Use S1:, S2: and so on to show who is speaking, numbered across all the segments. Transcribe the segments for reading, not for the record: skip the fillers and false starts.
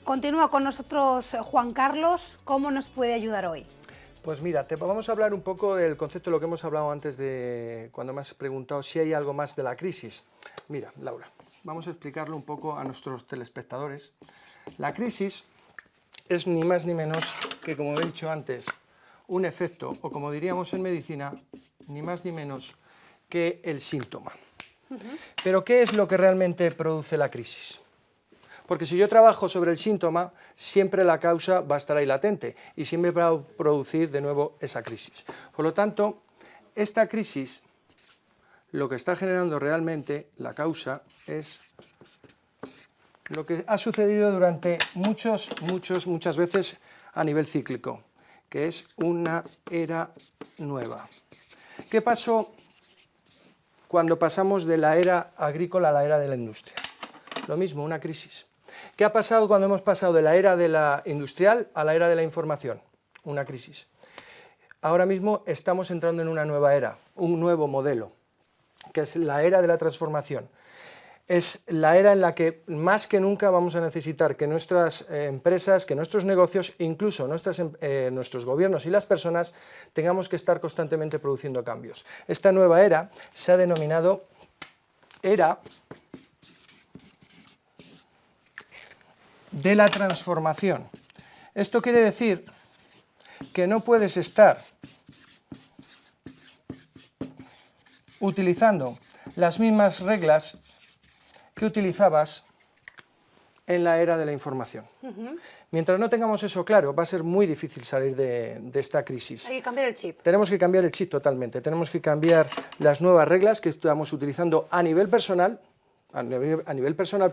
S1: Continúa con nosotros Juan Carlos, ¿cómo nos puede ayudar hoy?
S2: Pues mira, vamos a hablar un poco del concepto de lo que hemos hablado antes de cuando me has preguntado si hay algo más de la crisis. Mira, Laura, vamos a explicarlo un poco a nuestros telespectadores. La crisis es ni más ni menos que, como he dicho antes, un efecto, o como diríamos en medicina, ni más ni menos que el síntoma. Pero ¿qué es lo que realmente produce la crisis? Porque si yo trabajo sobre el síntoma, siempre la causa va a estar ahí latente y siempre va a producir de nuevo esa crisis. Por lo tanto, esta crisis, lo que está generando realmente, la causa, es lo que ha sucedido durante muchas veces a nivel cíclico, que es una era nueva. ¿Qué pasó cuando pasamos de la era agrícola a la era de la industria? Lo mismo, una crisis. ¿Qué ha pasado cuando hemos pasado de la era de la industrial a la era de la información? Una crisis. Ahora mismo estamos entrando en una nueva era, un nuevo modelo, que es la era de la transformación. Es la era en la que más que nunca vamos a necesitar que nuestras empresas, que nuestros negocios, incluso nuestros gobiernos y las personas, tengamos que estar constantemente produciendo cambios. Esta nueva era se ha denominado era de la transformación. Esto quiere decir que no puedes estar utilizando las mismas reglas que utilizabas en la era de la información. Mientras no tengamos eso claro, va a ser muy difícil salir de esta crisis.
S1: Hay que cambiar el chip.
S2: Tenemos que cambiar el chip totalmente, tenemos que cambiar las nuevas reglas que estamos utilizando a nivel personal,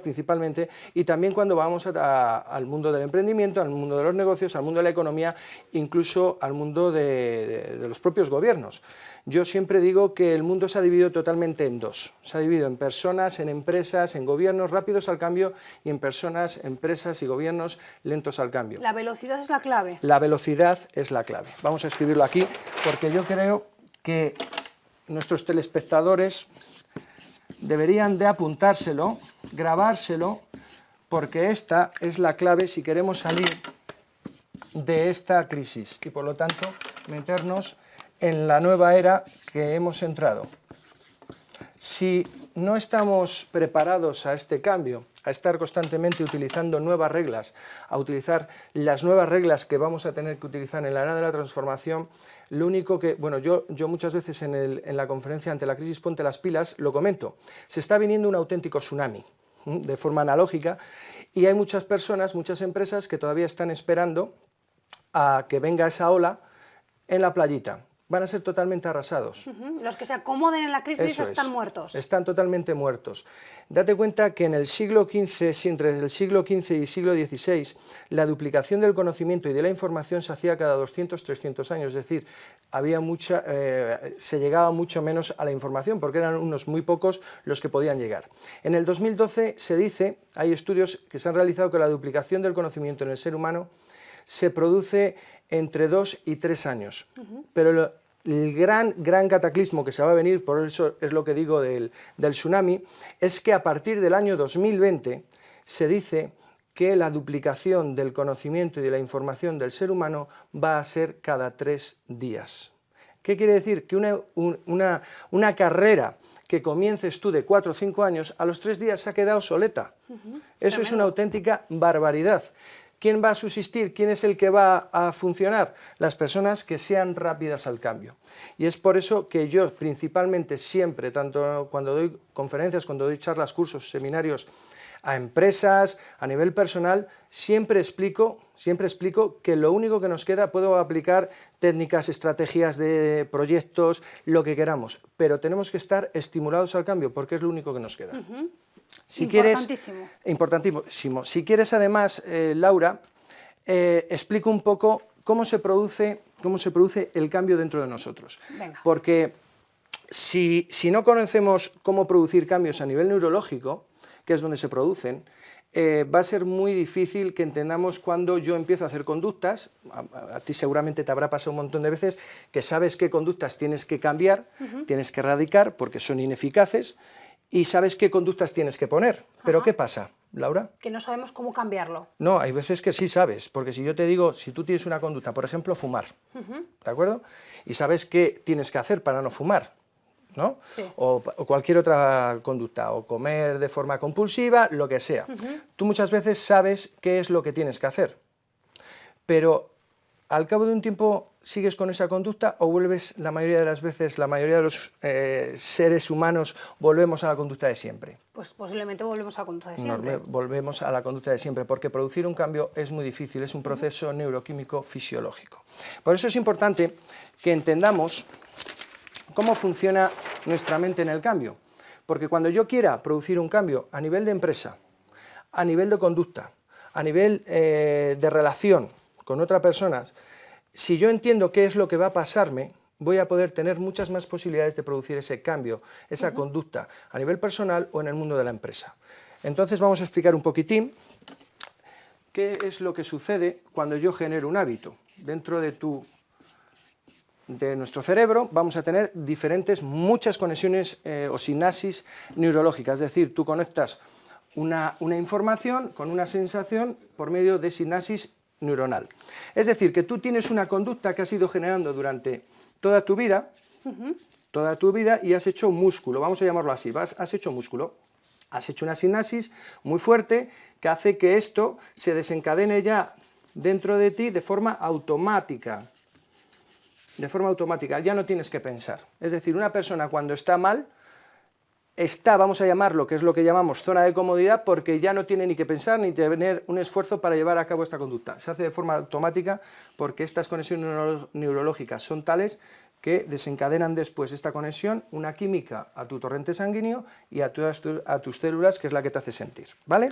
S2: principalmente, y también cuando vamos al mundo del emprendimiento, al mundo de los negocios, al mundo de la economía, incluso al mundo de los propios gobiernos. Yo siempre digo que el mundo se ha dividido totalmente en dos. Se ha dividido en personas, en empresas, en gobiernos rápidos al cambio y en personas, empresas y gobiernos lentos al cambio.
S1: La velocidad es la clave.
S2: La velocidad es la clave. Vamos a escribirlo aquí porque yo creo que nuestros telespectadores deberían de apuntárselo, grabárselo, porque esta es la clave si queremos salir de esta crisis y por lo tanto meternos en la nueva era que hemos entrado. Si no estamos preparados a este cambio, a estar constantemente utilizando nuevas reglas, a utilizar las nuevas reglas que vamos a tener que utilizar en la era de la transformación, lo único que, bueno, yo muchas veces en la conferencia ante la crisis Ponte las pilas lo comento, se está viniendo un auténtico tsunami, de forma analógica, y hay muchas personas, muchas empresas que todavía están esperando a que venga esa ola en la playita. Van a ser totalmente arrasados.
S1: Los que se acomoden en la crisis están muertos.
S2: Están totalmente muertos. Date cuenta que en el siglo XV, entre el siglo XV y siglo XVI, la duplicación del conocimiento y de la información se hacía cada 200, 300 años, es decir, se llegaba mucho menos a la información, porque eran unos muy pocos los que podían llegar. En el 2012 se dice, hay estudios que se han realizado, que la duplicación del conocimiento en el ser humano se produce entre 2 y 3 años, pero el gran cataclismo que se va a venir, por eso es lo que digo del tsunami, es que a partir del año 2020 se dice que la duplicación del conocimiento y de la información del ser humano va a ser cada 3 días. ¿Qué quiere decir? Que una carrera que comiences tú de 4 o 5 años, a los 3 días se ha quedado obsoleta. Eso es una auténtica barbaridad. ¿Quién va a subsistir? ¿Quién es el que va a funcionar? Las personas que sean rápidas al cambio. Y es por eso que yo principalmente siempre, tanto cuando doy conferencias, cuando doy charlas, cursos, seminarios a empresas, a nivel personal, siempre explico que lo único que nos queda, puedo aplicar técnicas, estrategias de proyectos, lo que queramos, pero tenemos que estar estimulados al cambio porque es lo único que nos queda. Si
S1: Importantísimo.
S2: Importantísimo. Si quieres, además, Laura, explico un poco cómo se produce el cambio dentro de nosotros.
S1: Venga.
S2: Porque si no conocemos cómo producir cambios a nivel neurológico, que es donde se producen, va a ser muy difícil que entendamos cuando yo empiezo a hacer conductas. A ti seguramente te habrá pasado un montón de veces que sabes qué conductas tienes que cambiar, tienes que erradicar porque son ineficaces, y sabes qué conductas tienes que poner. Pero ¿qué pasa? Laura.
S1: Que no sabemos cómo cambiarlo.
S2: No, hay veces que sí sabes, porque si yo te digo, si tú tienes una conducta, por ejemplo, fumar, ¿de acuerdo? Y sabes qué tienes que hacer para no fumar, ¿no?
S1: Sí.
S2: O cualquier otra conducta, o comer de forma compulsiva, lo que sea. Tú muchas veces sabes qué es lo que tienes que hacer, pero al cabo de un tiempo sigues con esa conducta o vuelves, la mayoría de las veces, la mayoría de los seres humanos volvemos a la conducta de siempre.
S1: Pues posiblemente volvemos a la conducta de siempre.
S2: Volvemos a la conducta de siempre, porque producir un cambio es muy difícil, es un proceso neuroquímico fisiológico. Por eso es importante que entendamos cómo funciona nuestra mente en el cambio, porque cuando yo quiera producir un cambio a nivel de empresa, a nivel de conducta, a nivel de relación con otras personas, si yo entiendo qué es lo que va a pasarme, voy a poder tener muchas más posibilidades de producir ese cambio, esa conducta, a nivel personal o en el mundo de la empresa. Entonces vamos a explicar un poquitín qué es lo que sucede cuando yo genero un hábito. Dentro de nuestro cerebro vamos a tener muchas conexiones o sinapsis neurológicas, es decir, tú conectas una información con una sensación por medio de sinapsis neuronal. Es decir, que tú tienes una conducta que has ido generando durante toda tu vida, y has hecho músculo, vamos a llamarlo así, has hecho músculo, has hecho una sinapsis muy fuerte que hace que esto se desencadene ya dentro de ti de forma automática. Ya no tienes que pensar. Es decir, una persona cuando está mal, vamos a llamarlo, que es lo que llamamos zona de comodidad, porque ya no tiene ni que pensar ni tener un esfuerzo para llevar a cabo esta conducta. Se hace de forma automática porque estas conexiones neurológicas son tales que desencadenan después esta conexión, una química a tu torrente sanguíneo y a tus células, que es la que te hace sentir, ¿vale?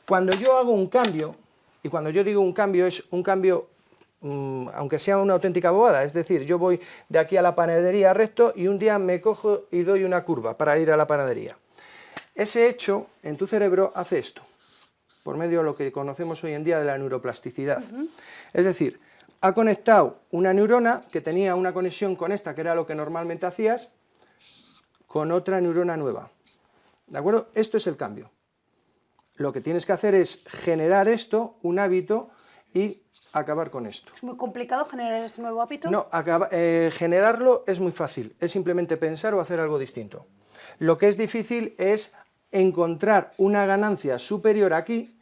S2: Cuando yo hago un cambio, y cuando yo digo un cambio, es un cambio aunque sea una auténtica bobada, es decir, yo voy de aquí a la panadería recto y un día me cojo y doy una curva para ir a la panadería. Ese hecho en tu cerebro hace esto, por medio de lo que conocemos hoy en día de la neuroplasticidad. Es decir, ha conectado una neurona que tenía una conexión con esta, que era lo que normalmente hacías, con otra neurona nueva. ¿De acuerdo? Esto es el cambio. Lo que tienes que hacer es generar esto, un hábito, y acabar con esto.
S1: ¿Es muy complicado generar ese nuevo hábito?
S2: No, generarlo es muy fácil, es simplemente pensar o hacer algo distinto. Lo que es difícil es encontrar una ganancia superior aquí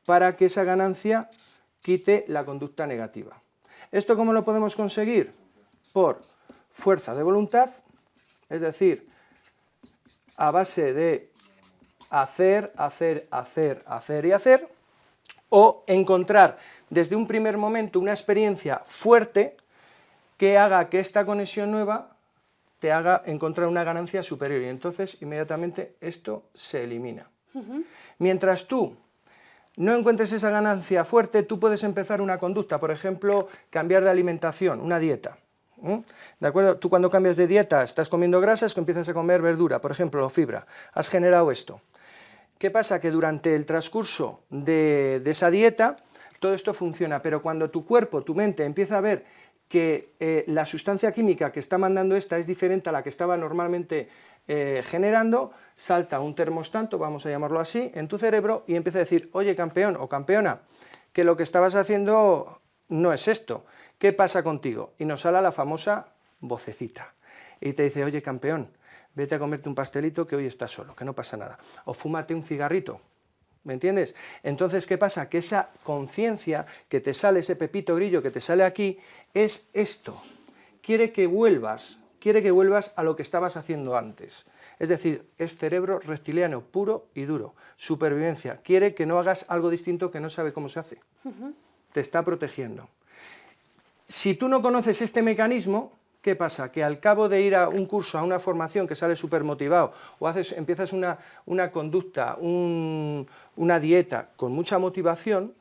S2: para que esa ganancia quite la conducta negativa. ¿Esto cómo lo podemos conseguir? Por fuerza de voluntad, es decir, a base de hacer y hacer, o encontrar desde un primer momento una experiencia fuerte que haga que esta conexión nueva te haga encontrar una ganancia superior y entonces inmediatamente esto se elimina. Mientras tú no encuentres esa ganancia fuerte, tú puedes empezar una conducta, por ejemplo, cambiar de alimentación, una dieta. ¿De acuerdo? Tú cuando cambias de dieta, estás comiendo grasas, que empiezas a comer verdura, por ejemplo, o fibra. Has generado esto. ¿Qué pasa? Que durante el transcurso de esa dieta todo esto funciona, pero cuando tu cuerpo, tu mente empieza a ver que la sustancia química que está mandando esta es diferente a la que estaba normalmente generando, salta un termostato, vamos a llamarlo así, en tu cerebro y empieza a decir, oye campeón o campeona, que lo que estabas haciendo no es esto, ¿qué pasa contigo? Y nos sale la famosa vocecita y te dice, oye campeón, vete a comerte un pastelito que hoy estás solo, que no pasa nada. O fúmate un cigarrito, ¿me entiendes? Entonces, ¿qué pasa? Que esa conciencia que te sale, ese pepito grillo que te sale aquí, es esto. Quiere que vuelvas a lo que estabas haciendo antes. Es decir, es cerebro reptiliano puro y duro. Supervivencia. Quiere que no hagas algo distinto que no sabe cómo se hace. Te está protegiendo. Si tú no conoces este mecanismo, ¿qué pasa? Que al cabo de ir a un curso, a una formación que sales súper motivado, o empiezas una conducta, una dieta con mucha motivación,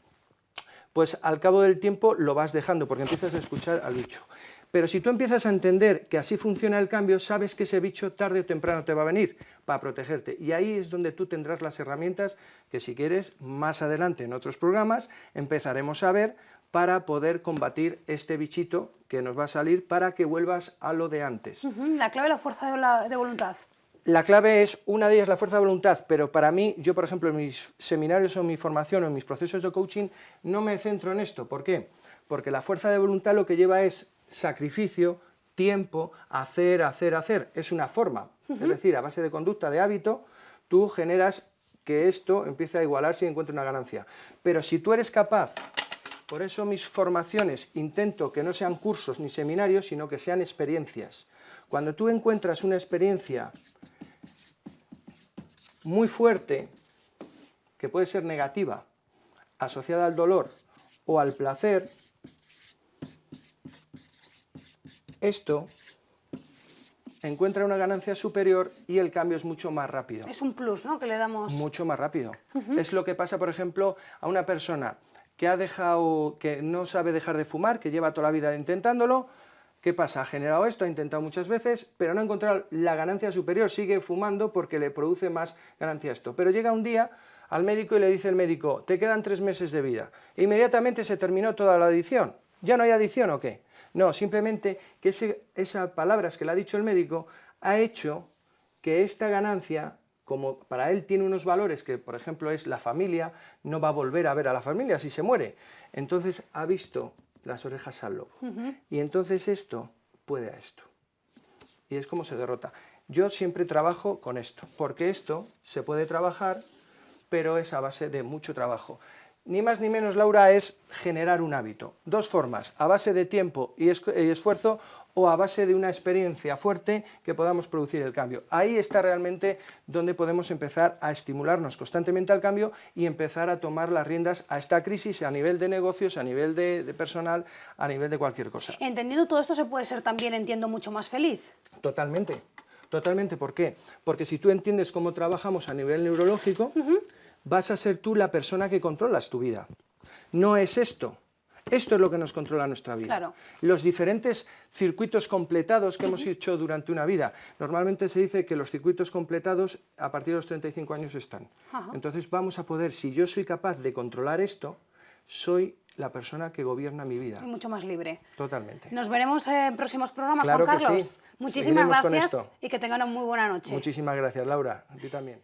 S2: pues al cabo del tiempo lo vas dejando, porque empiezas a escuchar al bicho. Pero si tú empiezas a entender que así funciona el cambio, sabes que ese bicho tarde o temprano te va a venir para protegerte. Y ahí es donde tú tendrás las herramientas que si quieres, más adelante en otros programas, empezaremos a ver para poder combatir este bichito que nos va a salir para que vuelvas a lo de antes.
S1: La clave es la fuerza de voluntad.
S2: La clave es, una de ellas la fuerza de voluntad, pero para mí, yo por ejemplo en mis seminarios o en mi formación o en mis procesos de coaching no me centro en esto. ¿Por qué? Porque la fuerza de voluntad lo que lleva es sacrificio, tiempo, hacer. Es una forma, es decir, a base de conducta, de hábito, tú generas que esto empiece a igualarse y encuentre una ganancia. Pero si tú eres capaz, por eso mis formaciones intento que no sean cursos ni seminarios, sino que sean experiencias. Cuando tú encuentras una experiencia muy fuerte, que puede ser negativa, asociada al dolor o al placer, esto encuentra una ganancia superior y el cambio es mucho más rápido.
S1: Es un plus, ¿no?, que le damos.
S2: Mucho más rápido. Es lo que pasa, por ejemplo, a una persona que no sabe dejar de fumar, que lleva toda la vida intentándolo. ¿Qué pasa? Ha generado esto, ha intentado muchas veces, pero no ha encontrado la ganancia superior, sigue fumando porque le produce más ganancia esto. Pero llega un día al médico y le dice el médico, te quedan 3 meses de vida. Inmediatamente se terminó toda la adicción. ¿Ya no hay adicción o qué? No, simplemente que esas palabras que le ha dicho el médico ha hecho que esta ganancia, como para él tiene unos valores que, por ejemplo, es la familia, no va a volver a ver a la familia si se muere. Entonces ha visto las orejas al lobo. Y entonces esto puede a esto. Y es como se derrota. Yo siempre trabajo con esto, porque esto se puede trabajar, pero es a base de mucho trabajo. Ni más ni menos, Laura, es generar un hábito. 2 formas, a base de tiempo y esfuerzo o a base de una experiencia fuerte que podamos producir el cambio. Ahí está realmente donde podemos empezar a estimularnos constantemente al cambio y empezar a tomar las riendas a esta crisis a nivel de negocios, a nivel de personal, a nivel de cualquier cosa.
S1: Entendiendo todo esto se puede ser también, entiendo, mucho más feliz.
S2: Totalmente, totalmente. ¿Por qué? Porque si tú entiendes cómo trabajamos a nivel neurológico, vas a ser tú la persona que controlas tu vida. No es esto. Esto es lo que nos controla nuestra vida.
S1: Claro.
S2: Los diferentes circuitos completados que hemos hecho durante una vida. Normalmente se dice que los circuitos completados a partir de los 35 años están. Entonces vamos a poder, si yo soy capaz de controlar esto, soy la persona que gobierna mi vida.
S1: Y mucho más libre.
S2: Totalmente.
S1: Nos veremos en próximos programas,
S2: Claro
S1: Juan
S2: que
S1: Carlos.
S2: sí.
S1: Muchísimas
S2: Seguiremos con
S1: gracias
S2: esto.
S1: y que tengan una muy buena noche.
S2: Muchísimas gracias, Laura. A ti también.